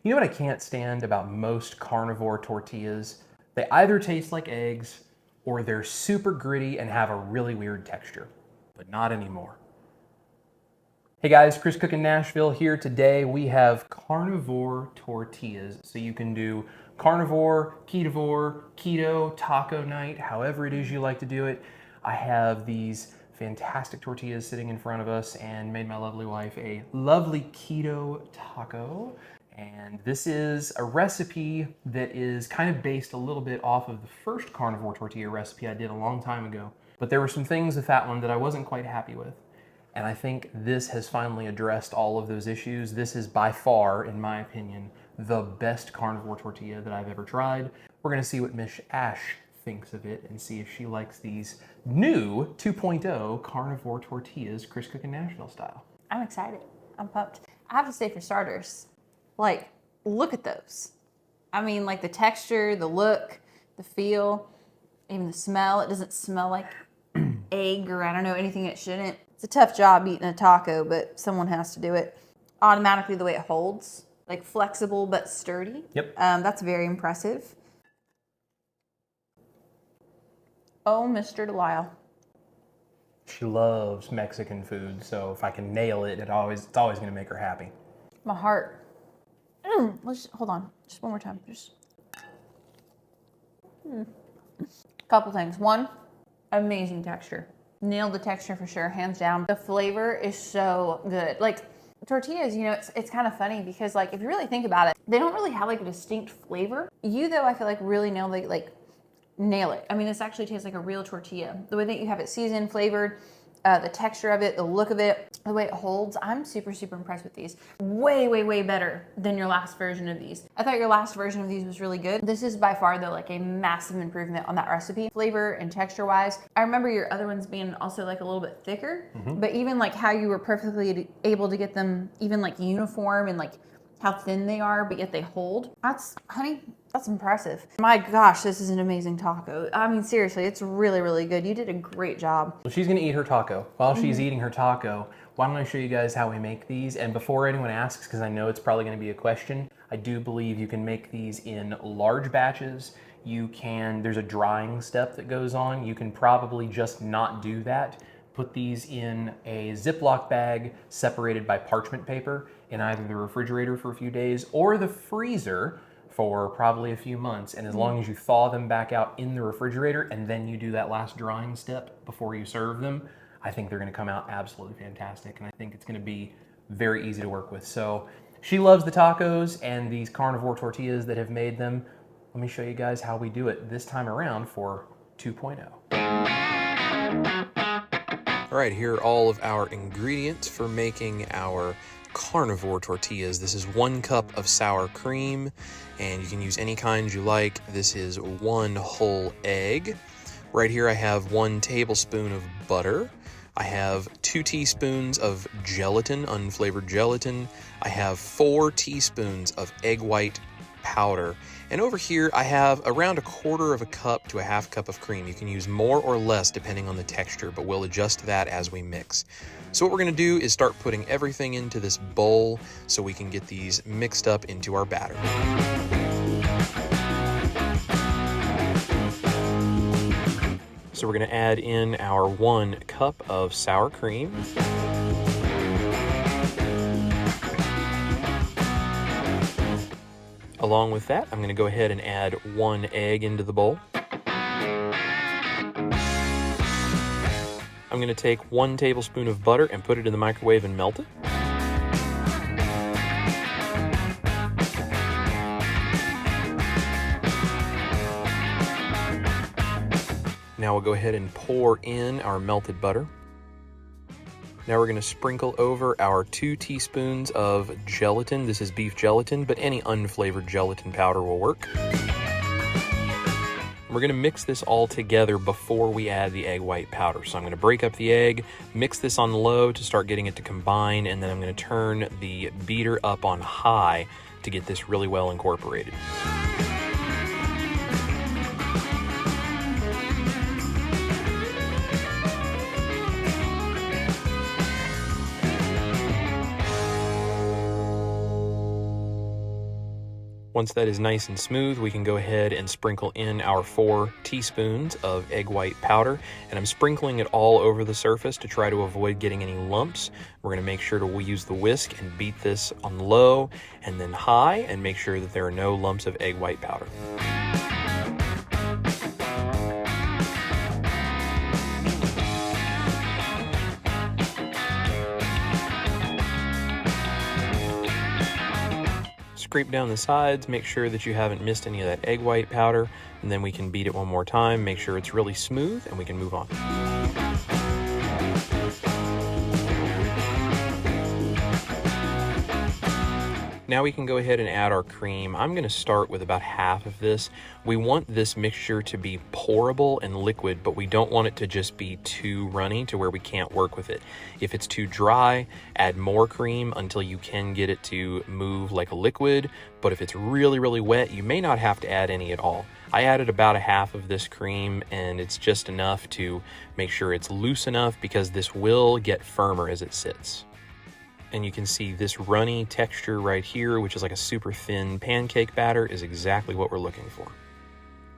You know what I can't stand about most carnivore tortillas? They either taste like eggs or they're super gritty and have a really weird texture, but not anymore. Hey guys, Chris Cookin' Nashville here. Today we have carnivore tortillas. So you can do carnivore, keto, taco night, however it is you like to do it. I have these fantastic tortillas sitting in front of us and made my lovely wife a lovely keto taco. And this is a recipe that is kind of based a little bit off of the first carnivore tortilla recipe I did a long time ago. But there were some things with that one that I wasn't quite happy with. And I think this has finally addressed all of those issues. This is by far, in my opinion, the best carnivore tortilla that I've ever tried. We're gonna see what Miss Ash thinks of it and see if she likes these new 2.0 carnivore tortillas, Chris Cookin' Nashville style. I'm excited. I'm pumped. I have to say, for starters, like, look at those. I mean, like the texture, the look, the feel, even the smell. It doesn't smell like egg or I don't know, anything it shouldn't. It's a tough job eating a taco, but someone has to do it. Automatically, the way it holds, like flexible but sturdy. Yep. That's very impressive. Oh, Mr. Delisle. She loves Mexican food, so if I can nail it, it's always gonna make her happy. My heart. Hold on, just one more time. Couple things. One, amazing texture. Nailed the texture for sure, hands down. The flavor is so good. Like tortillas, you know, it's kind of funny because like if you really think about it, they don't really have like a distinct flavor. You though, I feel like really nail it. I mean, this actually tastes like a real tortilla. The way that you have it seasoned, flavored, the texture of it, the look of it, the way it holds. I'm super, super impressed with these. Way, way, way better than your last version of these. I thought your last version of these was really good. This is by far though like a massive improvement on that recipe. Flavor and texture wise. I remember your other ones being also like a little bit thicker, but even like how you were perfectly able to get them even like uniform and like how thin they are, but yet they hold. Honey, that's impressive. My gosh, this is an amazing taco. I mean, seriously, it's really, really good. You did a great job. Well, she's gonna eat her taco. While she's eating her taco, why don't I show you guys how we make these? And before anyone asks, because I know it's probably gonna be a question, I do believe you can make these in large batches. There's a drying step that goes on. You can probably just not do that. Put these in a Ziploc bag separated by parchment paper in either the refrigerator for a few days or the freezer for probably a few months. And as long as you thaw them back out in the refrigerator and then you do that last drying step before you serve them, I think they're gonna come out absolutely fantastic. And I think it's gonna be very easy to work with. So she loves the tacos and these carnivore tortillas that have made them. Let me show you guys how we do it this time around for 2.0. All right, here are all of our ingredients for making our carnivore tortillas. This is 1 cup of sour cream, and you can use any kind you like. This is 1 whole egg. Right here I have 1 tablespoon of butter. I have 2 teaspoons of gelatin, unflavored gelatin. I have 4 teaspoons of egg white powder. And over here I have around 1/4 cup to 1/2 cup of cream. You can use more or less depending on the texture, but we'll adjust that as we mix. So what we're gonna do is start putting everything into this bowl so we can get these mixed up into our batter. So we're gonna add in our 1 cup of sour cream. Along with that, I'm gonna go ahead and add 1 egg into the bowl. I'm gonna take 1 tablespoon of butter and put it in the microwave and melt it. Now we'll go ahead and pour in our melted butter. Now we're going to sprinkle over our 2 teaspoons of gelatin. This is beef gelatin, but any unflavored gelatin powder will work. We're going to mix this all together before we add the egg white powder. So I'm going to break up the egg, mix this on low to start getting it to combine, and then I'm going to turn the beater up on high to get this really well incorporated. Once that is nice and smooth, we can go ahead and sprinkle in our 4 teaspoons of egg white powder. And I'm sprinkling it all over the surface to try to avoid getting any lumps. We're going to make sure to use the whisk and beat this on low and then high and make sure that there are no lumps of egg white powder. Scrape down the sides, make sure that you haven't missed any of that egg white powder, and then we can beat it one more time, make sure it's really smooth, and we can move on. Now we can go ahead and add our cream. I'm going to start with about half of this. We want this mixture to be pourable and liquid, but we don't want it to just be too runny to where we can't work with it. If it's too dry, add more cream until you can get it to move like a liquid. But if it's really, really wet, you may not have to add any at all. I added about a half of this cream, and it's just enough to make sure it's loose enough because this will get firmer as it sits. And you can see this runny texture right here, which is like a super thin pancake batter, is exactly what we're looking for.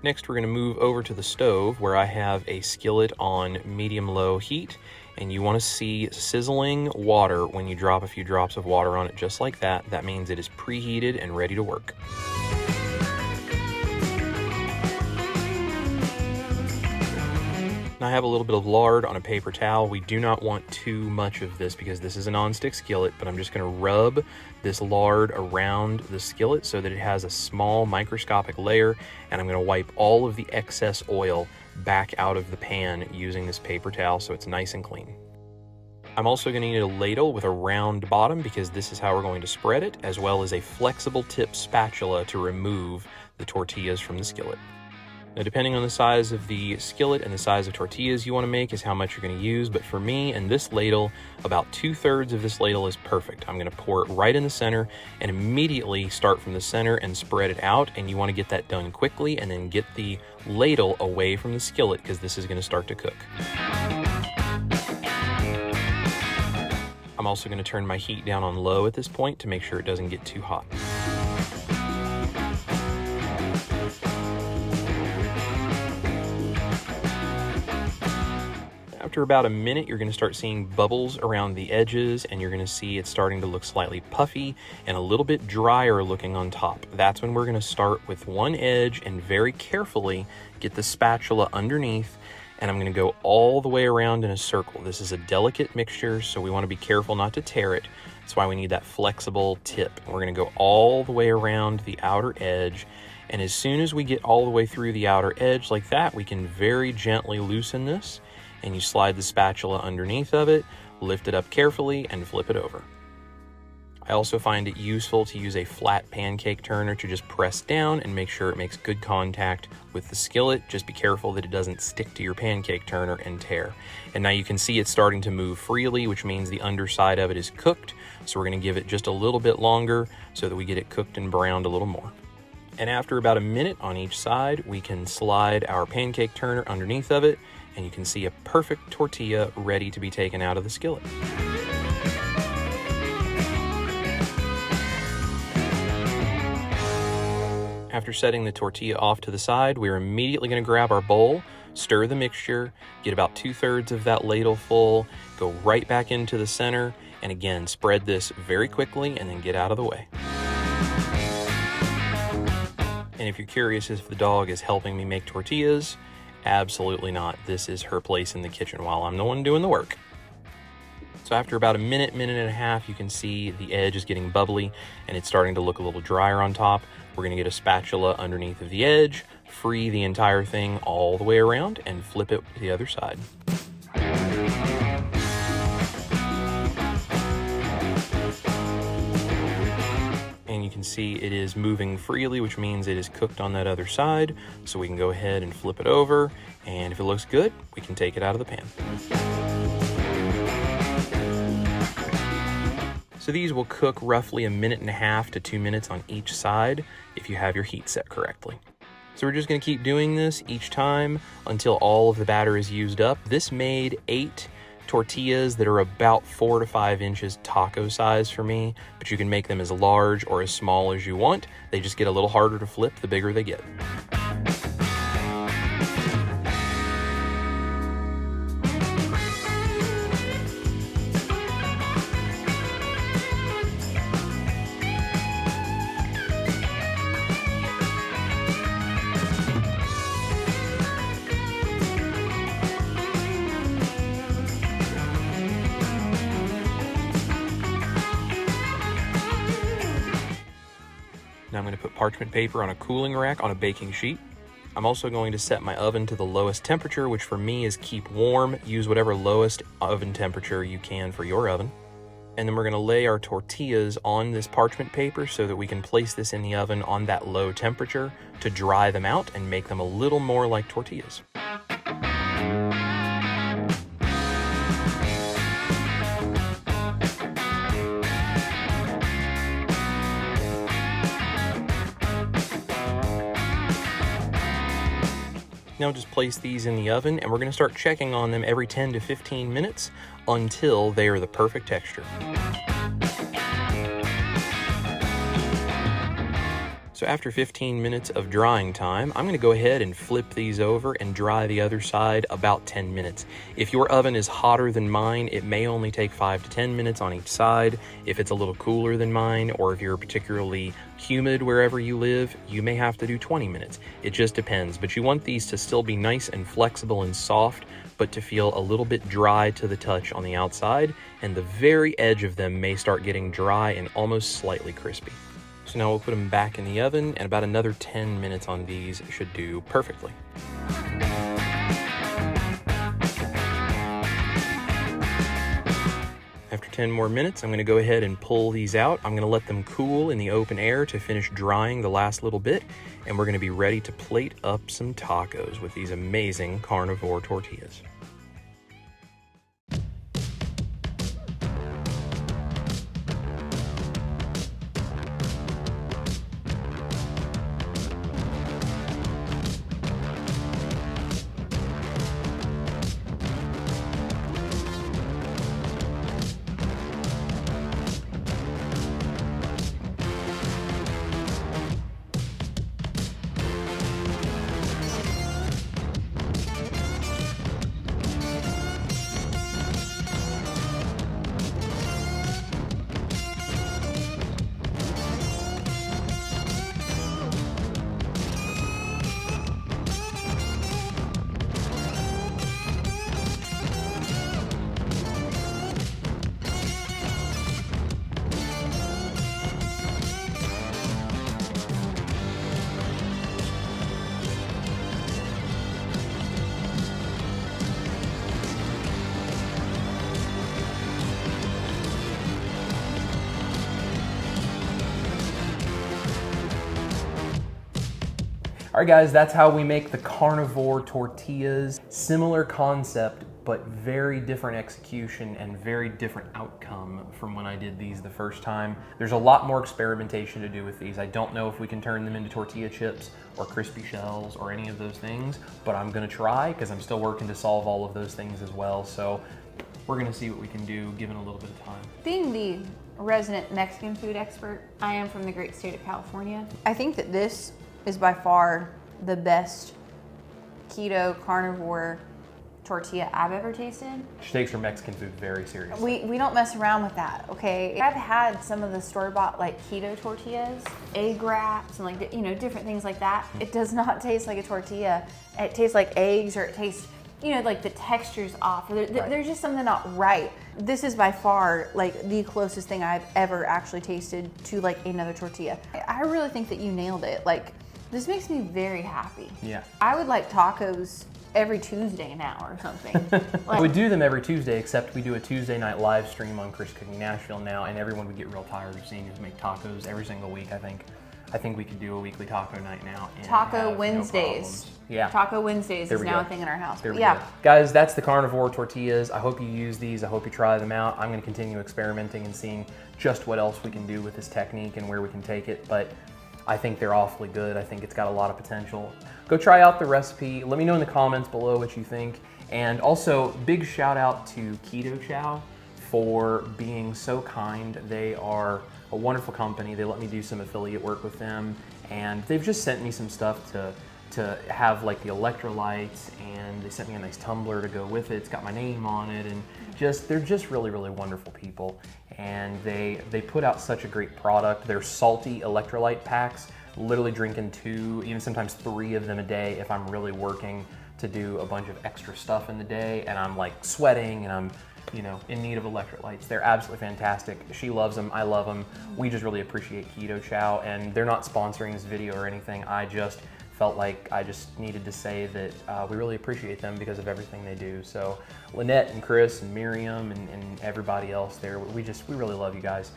Next, we're going to move over to the stove where I have a skillet on medium-low heat, and you want to see sizzling water when you drop a few drops of water on it just like that. That means it is preheated and ready to work. Now I have a little bit of lard on a paper towel. We do not want too much of this because this is a non-stick skillet, but I'm just going to rub this lard around the skillet so that it has a small microscopic layer, and I'm going to wipe all of the excess oil back out of the pan using this paper towel so it's nice and clean. I'm also going to need a ladle with a round bottom because this is how we're going to spread it, as well as a flexible tip spatula to remove the tortillas from the skillet. Now, depending on the size of the skillet and the size of tortillas you want to make is how much you're going to use. But for me and this ladle, about 2/3 of this ladle is perfect. I'm going to pour it right in the center and immediately start from the center and spread it out. And you want to get that done quickly and then get the ladle away from the skillet because this is going to start to cook. I'm also going to turn my heat down on low at this point to make sure it doesn't get too hot. After about a minute, you're going to start seeing bubbles around the edges, and you're going to see it's starting to look slightly puffy and a little bit drier looking on top. That's when we're going to start with one edge and very carefully get the spatula underneath, and I'm going to go all the way around in a circle. This is a delicate mixture, so we want to be careful not to tear it. That's why we need that flexible tip. And we're going to go all the way around the outer edge, and as soon as we get all the way through the outer edge like that, we can very gently loosen this. And you slide the spatula underneath of it, lift it up carefully, and flip it over. I also find it useful to use a flat pancake turner to just press down and make sure it makes good contact with the skillet. Just be careful that it doesn't stick to your pancake turner and tear. And now you can see it's starting to move freely, which means the underside of it is cooked. So we're going to give it just a little bit longer so that we get it cooked and browned a little more. And after about a minute on each side, we can slide our pancake turner underneath of it, and you can see a perfect tortilla ready to be taken out of the skillet. After setting the tortilla off to the side, we're immediately going to grab our bowl, stir the mixture, get about 2/3 of that ladle full, go right back into the center, and again, spread this very quickly and then get out of the way. And if you're curious if the dog is helping me make tortillas, absolutely not. This is her place in the kitchen while I'm the one doing the work. So after about a minute, minute and a half, you can see the edge is getting bubbly and it's starting to look a little drier on top. We're going to get a spatula underneath of the edge, free the entire thing all the way around, and flip it to the other side. And you can see it is moving freely, which means it is cooked on that other side. So we can go ahead and flip it over. And if it looks good, we can take it out of the pan. So these will cook roughly 1.5 to 2 minutes on each side if you have your heat set correctly. So we're just going to keep doing this each time until all of the batter is used up. This made 8 tortillas that are about 4 to 5 inches taco size for me, but you can make them as large or as small as you want. They just get a little harder to flip the bigger they get. Now I'm going to put parchment paper on a cooling rack on a baking sheet. I'm also going to set my oven to the lowest temperature, which for me is keep warm. Use whatever lowest oven temperature you can for your oven. And then we're going to lay our tortillas on this parchment paper so that we can place this in the oven on that low temperature to dry them out and make them a little more like tortillas. Now just place these in the oven, and we're going to start checking on them every 10 to 15 minutes until they are the perfect texture. So after 15 minutes of drying time, I'm going to go ahead and flip these over and dry the other side about 10 minutes. If your oven is hotter than mine, it may only take 5 to 10 minutes on each side. If it's a little cooler than mine, or if you're particularly humid wherever you live, you may have to do 20 minutes. It just depends, but you want these to still be nice and flexible and soft, but to feel a little bit dry to the touch on the outside, and the very edge of them may start getting dry and almost slightly crispy. So now we'll put them back in the oven, and about another 10 minutes on these should do perfectly. After 10 more minutes, I'm going to go ahead and pull these out. I'm going to let them cool in the open air to finish drying the last little bit, and we're going to be ready to plate up some tacos with these amazing carnivore tortillas. All right, guys, that's how we make the carnivore tortillas. Similar concept, but very different execution and very different outcome from when I did these the first time. There's a lot more experimentation to do with these. I don't know if we can turn them into tortilla chips or crispy shells or any of those things, but I'm gonna try because I'm still working to solve all of those things as well. So we're gonna see what we can do given a little bit of time. Being the resident Mexican food expert I am from the great state of California, I think that this is by far the best keto carnivore tortilla I've ever tasted. She takes her Mexican food very seriously. We don't mess around with that, okay? I've had some of the store-bought like keto tortillas, egg wraps, and like, you know, different things like that. It does not taste like a tortilla. It tastes like eggs, or it tastes, you know, like the texture's off. There's just something not right. This is by far like the closest thing I've ever actually tasted to like another tortilla. I really think that you nailed it. Like, this makes me very happy. Yeah. I would like tacos every Tuesday now or something. Like, we do them every Tuesday, except we do a Tuesday night live stream on Chris Cooking Nashville now, and everyone would get real tired of seeing us make tacos every single week. I think we could do a weekly taco night now. And Taco have Wednesdays. No yeah. Taco Wednesdays is now go. a thing in our house. There we yeah. go. Guys, that's the carnivore tortillas. I hope you use these. I hope you try them out. I'm going to continue experimenting and seeing just what else we can do with this technique and where we can take it. But I think they're awfully good. I think it's got a lot of potential. Go try out the recipe. Let me know in the comments below what you think. And also, big shout out to Keto Chow for being so kind. They are a wonderful company. They let me do some affiliate work with them, and they've just sent me some stuff to have, like the electrolytes, and they sent me a nice tumbler to go with it. It's got my name on it, and they're just really, really wonderful people. And they put out such a great product. They're salty electrolyte packs, literally drinking 2, even sometimes 3 of them a day if I'm really working to do a bunch of extra stuff in the day and I'm like sweating and I'm, you know, in need of electrolytes. They're absolutely fantastic. She loves them, I love them. We just really appreciate Keto Chow, and they're not sponsoring this video or anything. I just felt like I just needed to say that we really appreciate them because of everything they do. So Lynette and Chris and Miriam and everybody else there, we really love you guys.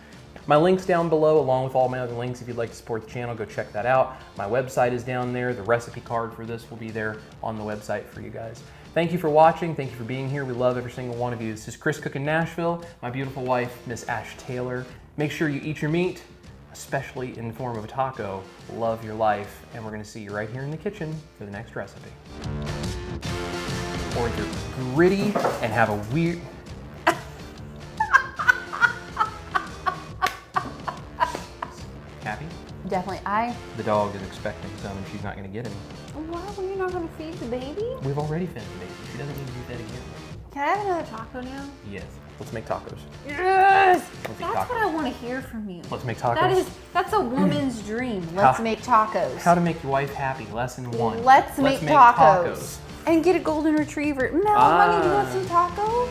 My link's down below along with all my other links. If you'd like to support the channel, go check that out. My website is down there. The recipe card for this will be there on the website for you guys. Thank you for watching. Thank you for being here. We love every single one of you. This is Chris Cooking Nashville, my beautiful wife, Miss Ash Taylor. Make sure you eat your meat, especially in the form of a taco. Love your life, and we're gonna see you right here in the kitchen for the next recipe. Or if you're gritty and have a weird... Happy? Definitely. The dog is expecting some and she's not gonna get any. Why were you not gonna feed the baby? We've already fed the baby. She doesn't need to do that again. Can I have another taco now? Yes. Let's make tacos. Yes! Let's That's what I want to hear from you. Let's make tacos. That's a woman's dream. Let's make tacos. How to make your wife happy. Lesson 1. Let's make tacos. And get a golden retriever. No, honey, do you want some tacos?